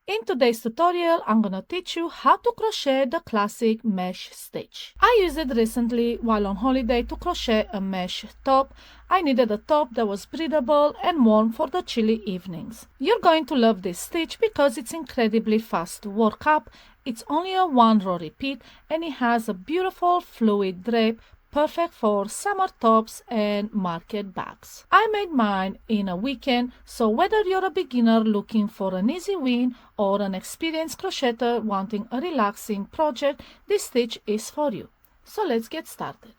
In today's tutorial, I'm going to teach you how to crochet the classic mesh stitch. I used it recently while on holiday to crochet a mesh top. I needed a top that was breathable and warm for the chilly evenings. You're going to love this stitch because it's incredibly fast to work up. It's only a one row repeat and it has a beautiful fluid drape, perfect for summer tops and market bags. I made mine in a weekend, so whether you're a beginner looking for an easy win or an experienced crocheter wanting a relaxing project, this stitch is for you. So let's get started.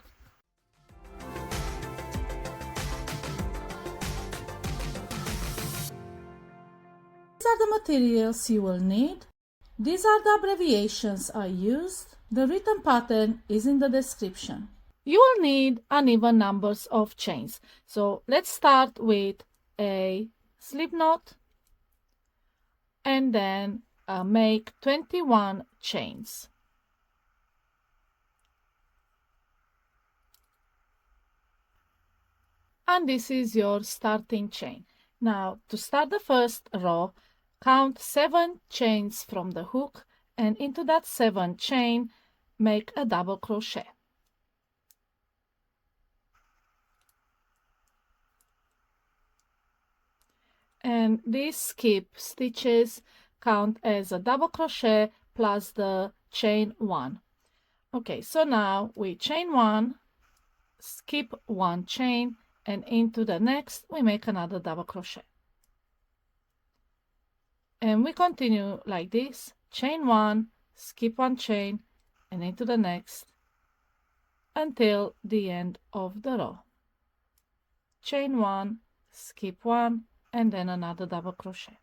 These are the materials you will need. These are the abbreviations I used. The written pattern is in the description. You will need uneven numbers of chains. So let's start with a slip knot and then make 21 chains. And this is your starting chain. Now to start the first row, count 7 chains from the hook and into that 7 chain make a double crochet. And these skip stitches count as a double crochet plus the chain 1. Okay, so now we chain 1, skip 1 chain, and into the next we make another double crochet. And we continue like this, chain 1, skip 1 chain, and into the next until the end of the row. Chain 1, skip 1, and then another double crochet.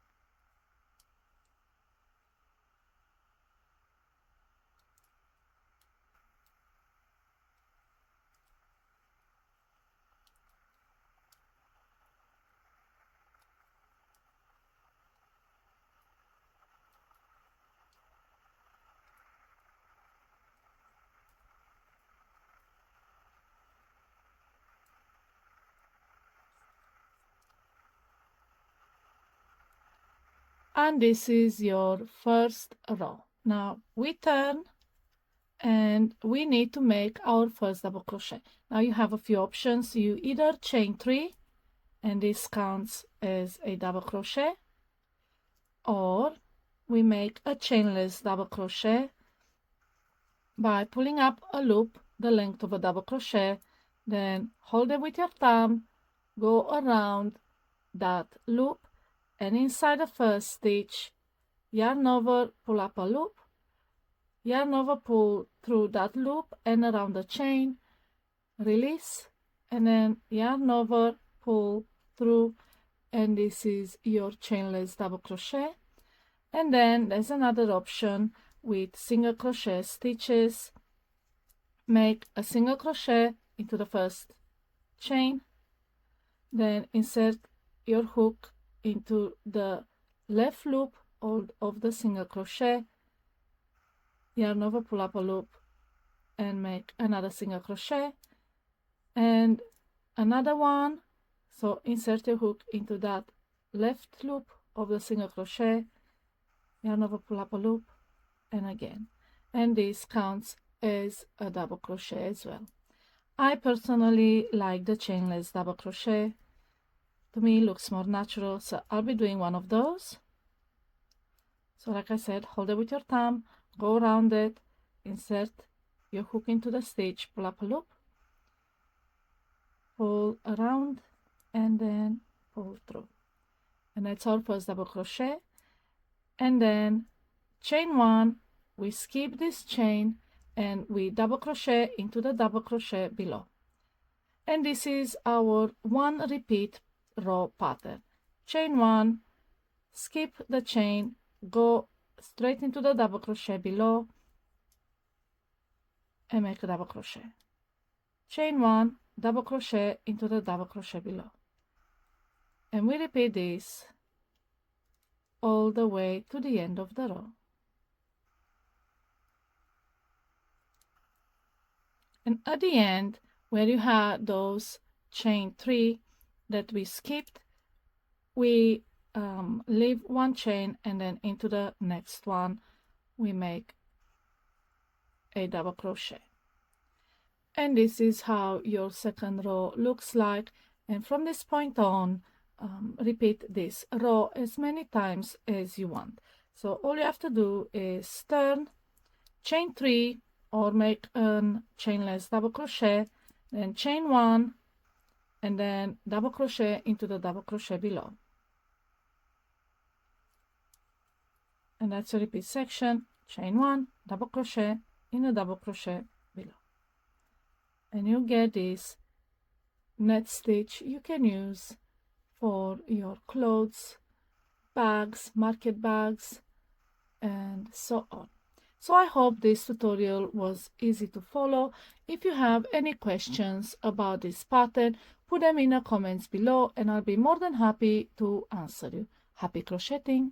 And this is your first row. Now we turn and we need to make our first double crochet. Now you have a few options. You either chain 3 and this counts as a double crochet, or we make a chainless double crochet by pulling up a loop the length of a double crochet, then hold it with your thumb, go around that loop, and inside the first stitch, yarn over, pull up a loop, yarn over, pull through that loop and around the chain, release, and then yarn over, pull through, and this is your chainless double crochet. And then there's another option with single crochet stitches. Make a single crochet into the first chain, then insert your hook into the left loop of the single crochet, yarn over, pull up a loop, and make another single crochet and another one. So insert your hook into that left loop of the single crochet, yarn over, pull up a loop, and again, and this counts as a double crochet as well. I personally like the chainless double crochet. To me it looks more natural, so I'll be doing one of those. So like I said, hold it with your thumb, go around it, insert your hook into the stitch, pull up a loop, pull around, and then pull through. And that's our first double crochet. And then chain 1, we skip this chain and we double crochet into the double crochet below. And this is our 1 repeat row pattern. Chain 1, skip the chain, go straight into the double crochet below and make a double crochet. Chain 1, double crochet into the double crochet below, and we repeat this all the way to the end of the row. And at the end, where you have those chain 3 that we skipped, we leave one chain, and then into the next one we make a double crochet. And this is how your second row looks like. And from this point on, repeat this row as many times as you want. So all you have to do is turn, chain 3, or make a chainless double crochet, then chain 1, and then double crochet into the double crochet below. And that's a repeat section. Chain 1, double crochet in a double crochet below. And you get this net stitch you can use for your clothes, bags, market bags, and so on. So I hope this tutorial was easy to follow. If you have any questions about this pattern, put them in the comments below and I'll be more than happy to answer you. Happy crocheting!